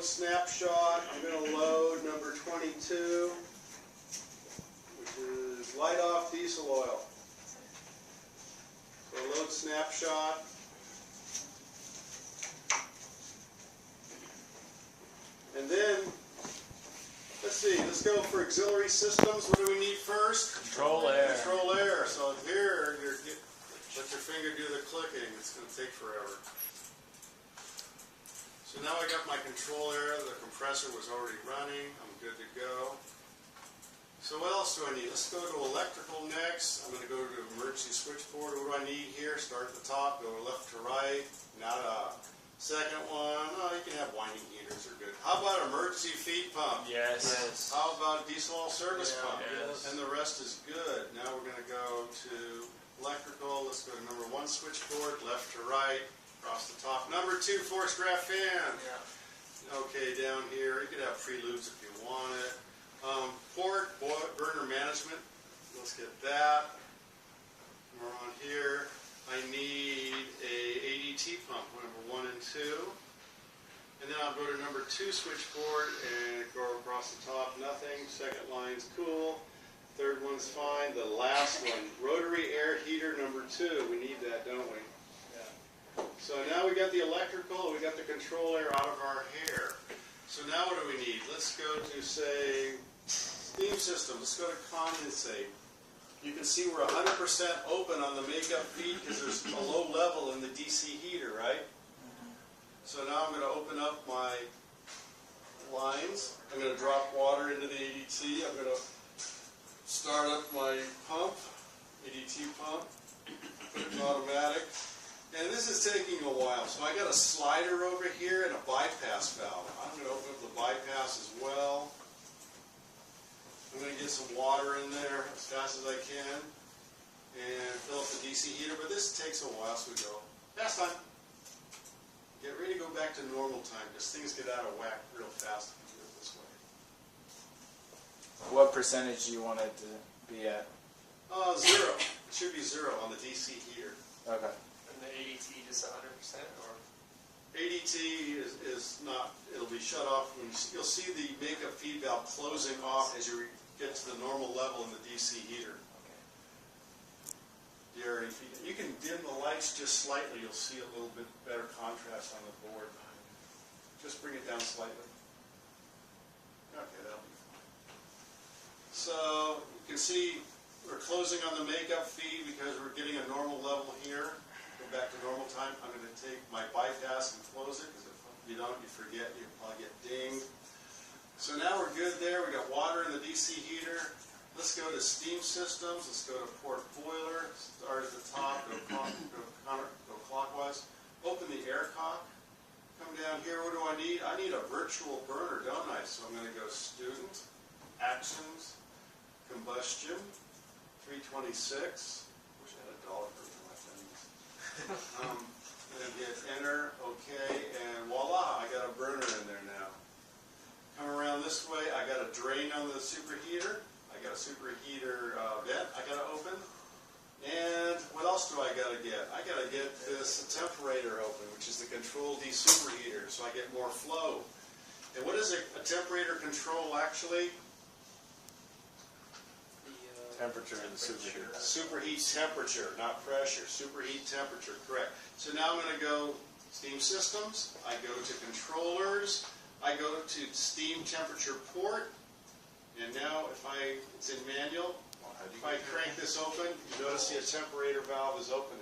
load snapshot. I'm going to load number 22, which is light off diesel oil. So load snapshot. And then, let's see, let's go for auxiliary systems. What do we need first? Control air. Control air. So here, let your finger do the clicking. It's going to take forever. So now I got my control air. The compressor was already running. I'm good to go. So what else do I need? Let's go to electrical next. I'm going to go to emergency switchboard. What do I need here? Start at the top, go left to right. Nada. Second one, oh, you can have winding heaters, they're good. How about emergency feed pump? Yes. How about diesel oil service pump? Yes. And the rest is good. Now we're going to go to electrical. Let's go to number 1 switchboard, left to right, across the top. Number 2 forced draft fan. Yeah. Okay, down here, you could have preludes if you want it. Port, burner management. Let's get that. We're on here. I need a ADT pump, number 1 and 2. And then I'll go to number 2 switchboard and go across the top, nothing. Second line's cool. Third one's fine. The last one, rotary air heater number 2. We need that, don't we? Yeah. So now we got the electrical, we got the control air out of our hair. So now what do we need? Let's go to, say, steam system. Let's go to condensate. You can see we're 100% open on the makeup feed because there's a low level in the DC heater, right? So now I'm going to open up my lines. I'm going to drop water into the ADT. I'm going to start up my pump, ADT pump, put it in automatic. And this is taking a while. So I got a slider over here and a bypass valve. I'm going to open up the bypass as well. I'm going to get some water in there as fast as I can and fill up the DC heater, but this takes a while, so we go fast time. Get ready to go back to normal time because things get out of whack real fast if you do it this way. What percentage do you want it to be at? 0. It should be 0 on the DC heater. Okay. And the ADT just 100% or? ADT is not, it'll be shut off. You'll see the makeup feed valve closing off as you get to the normal level in the DC heater. You can dim the lights just slightly. You'll see a little bit better contrast on the board. Just bring it down slightly. Okay, that'll be fine. So you can see we're closing on the makeup feed because we're getting a normal level here. Go back to normal time. I'm going to take my bypass and close it because if you don't, you forget, you probably get dinged. So now we're good there. We got water in the DC heater. Let's go to steam systems. Let's go to port boiler. Start at the top. Go clockwise. Open the air cock. Come down here. What do I need? I need a virtual burner, don't I? So I'm going to go student, actions, combustion, 326. Wish I had $1 for my things. And hit enter, okay, and voila, I got a burner in there now. Come around this way, I got a drain on the superheater. I got a superheater vent I got to open. And what else do I got to get? I got to get this temperator open, which is the control de-superheater, so I get more flow. And what is a temperator control actually? Temperature in the superheater. Superheat temperature, not pressure. Superheat temperature, correct. So now I'm going to go steam systems. I go to controllers. I go to steam temperature port. And now it's in manual. If I crank this open, you notice the temperature valve is opening.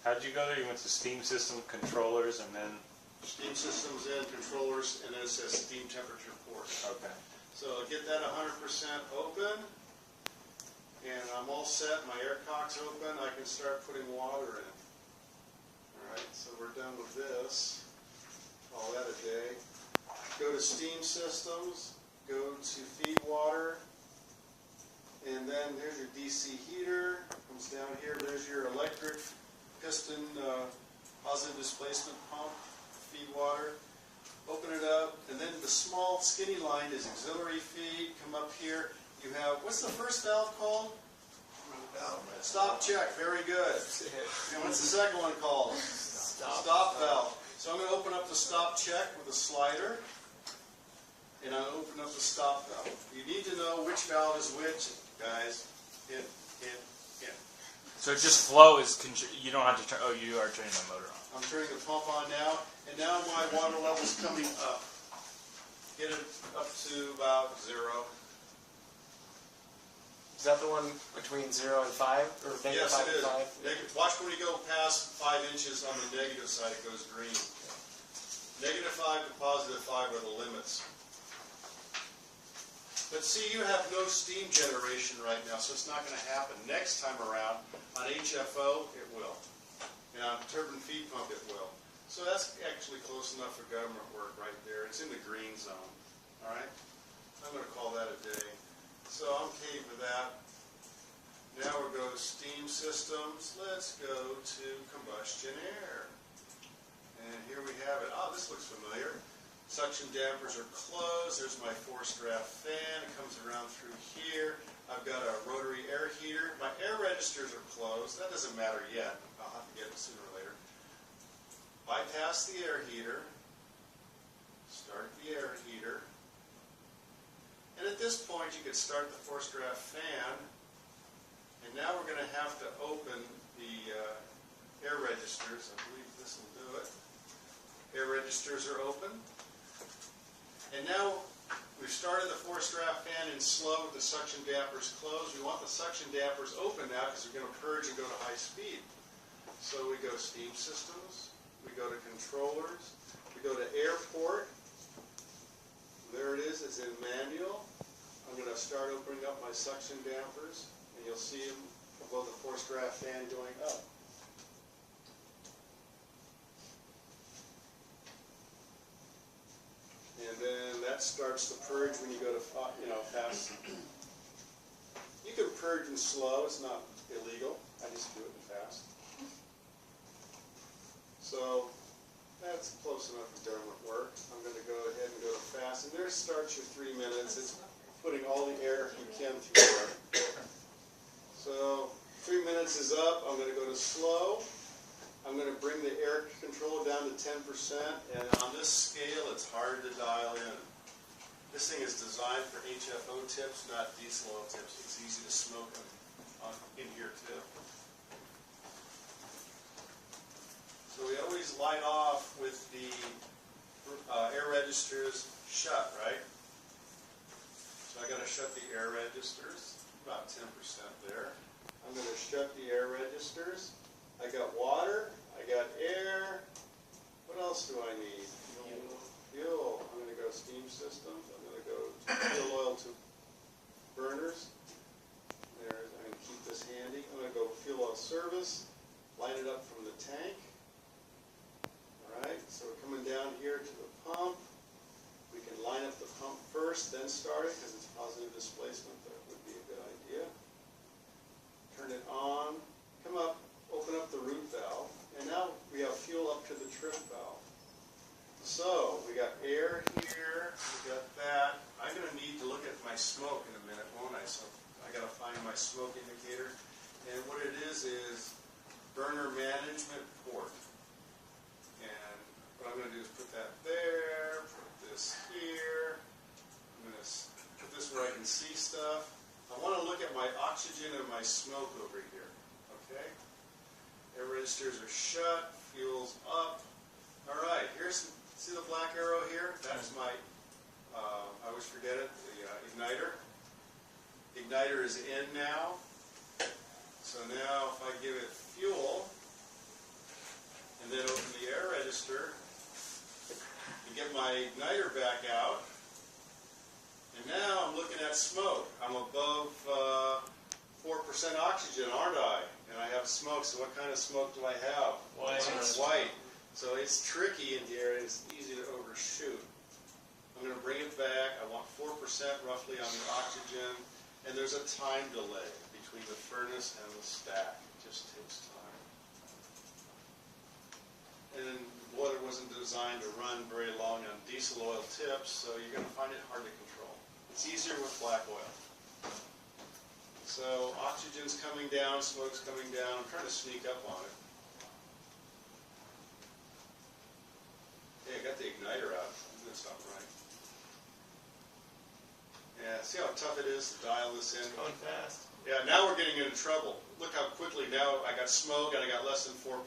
How did you go there? You went to steam system, controllers, and then... Steam systems in, controllers, and then it says steam temperature port. Okay. So get that 100% open, and I'm all set. My air cock's open. I can start putting water in. All right, so we're done with this. Call that a day. Go to steam systems. Go to feed water, and then there's your DC heater. Comes down here. There's your electric piston positive displacement pump. Feed water, open it up, and then the small skinny line is auxiliary feed. Come up here. You have, what's the first valve called? Stop check. Very good. And what's the second one called? Stop valve. So I'm going to open up the stop check with a slider, and I'll open up the stop valve. You need to know which valve is which, guys. In. So just flow is, you don't have to turn, oh, you are turning the motor on. I'm turning the pump on now, and now my water level's coming up. Get it up to about 0. Is that the one between 0 and 5? Or negative Yes, 5 it and is. 5? Watch when you go past 5 inches on the negative side, it goes green. Negative 5 to positive 5 are the limits. But see, you have no steam generation right now, so it's not going to happen. Next time around, on HFO, it will. And on turbine feed pump, it will. So that's actually close enough for government work right there. It's in the green zone. All right? I'm going to call that a day. So I'm okay for that. Now we'll go to steam systems. Let's go to combustion air. And here we have it. Oh, this looks familiar. Suction dampers are closed. There's my forced draft fan. It comes around through here. I've got a rotary air heater. My air registers are closed. That doesn't matter yet. I'll have to get it sooner or later. Bypass the air heater. Start the air heater. And at this point, you could start the forced draft fan. And now we're going to have to open the air registers. I believe this will do it. Air registers are open. And now we've started the forced draft fan in slow with the suction dampers closed. We want the suction dampers open now because we're going to purge and go to high speed. So we go steam systems, we go to controllers, we go to airport. There it is, it's in manual. I'm going to start opening up my suction dampers, and you'll see them above the forced draft fan going up. And then that starts the purge when you go to, fast. You can purge in slow, it's not illegal. I just do it in fast. So that's close enough for government work. I'm going to go ahead and go to fast. And there starts your 3 minutes. It's putting all the air you can through there. So 3 minutes is up. I'm going to go to slow. I'm going to bring the air control down to 10%, and on this scale, it's hard to dial in. This thing is designed for HFO tips, not diesel oil tips. It's easy to smoke them in here too. So we always light off with the air registers shut, right? So I got to shut the air registers, about 10% there. I'm going to shut the air registers. I got water, I got air. What else do I need? Fuel. I'm going to go steam systems. I'm going to go fuel oil to burners. I'm going to keep this handy. I'm going to go fuel oil service. Line it up from the tank. All right. So we're coming down here to the pump. We can line up the pump first, then start it because it's positive displacement. That would be a good idea. Turn it on. Come up. Open up the root valve, and now we have fuel up to the trim valve. So we got air here, we got that. I'm going to need to look at my smoke in a minute, won't I? So I got to find my smoke indicator, and what it is burner management port. And what I'm going to do is put that there, put this here. I'm going to put this where I can see stuff. I want to look at my oxygen and my smoke over here. Okay. Air registers are shut, fuel's up. All right, see the black arrow here? That's my, I always forget it, the igniter. Igniter is in now. So now if I give it fuel, and then open the air register, and get my igniter back out, and now I'm looking at smoke. I'm above 4% oxygen, aren't I? And I have smoke, so what kind of smoke do I have? White. White. So it's tricky in here, and it's easy to overshoot. I'm going to bring it back. I want 4% roughly on the oxygen, and there's a time delay between the furnace and the stack. It just takes time. And the boiler wasn't designed to run very long on diesel oil tips, so you're going to find it hard to control. It's easier with black oil. So oxygen's coming down, smoke's coming down. I'm trying to sneak up on it. Hey, I got the igniter out. That's not right. Yeah, see how tough it is to dial this in? Going fast. Yeah, now we're getting into trouble. Look how quickly now I got smoke and I got less than 4%.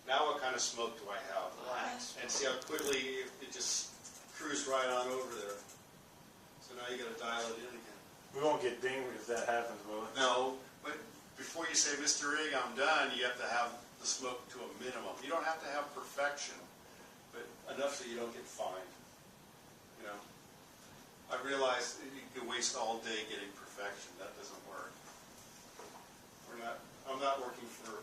Now what kind of smoke do I have? Relax. And see how quickly it just cruised right on over there. So now you gotta dial it in again. We won't get dinged if that happens, will it? No, but before you say, Mr. Rig, I'm done, you have to have the smoke to a minimum. You don't have to have perfection, but enough so you don't get fined. You know, I realize that you can waste all day getting perfection. That doesn't work. I'm not working for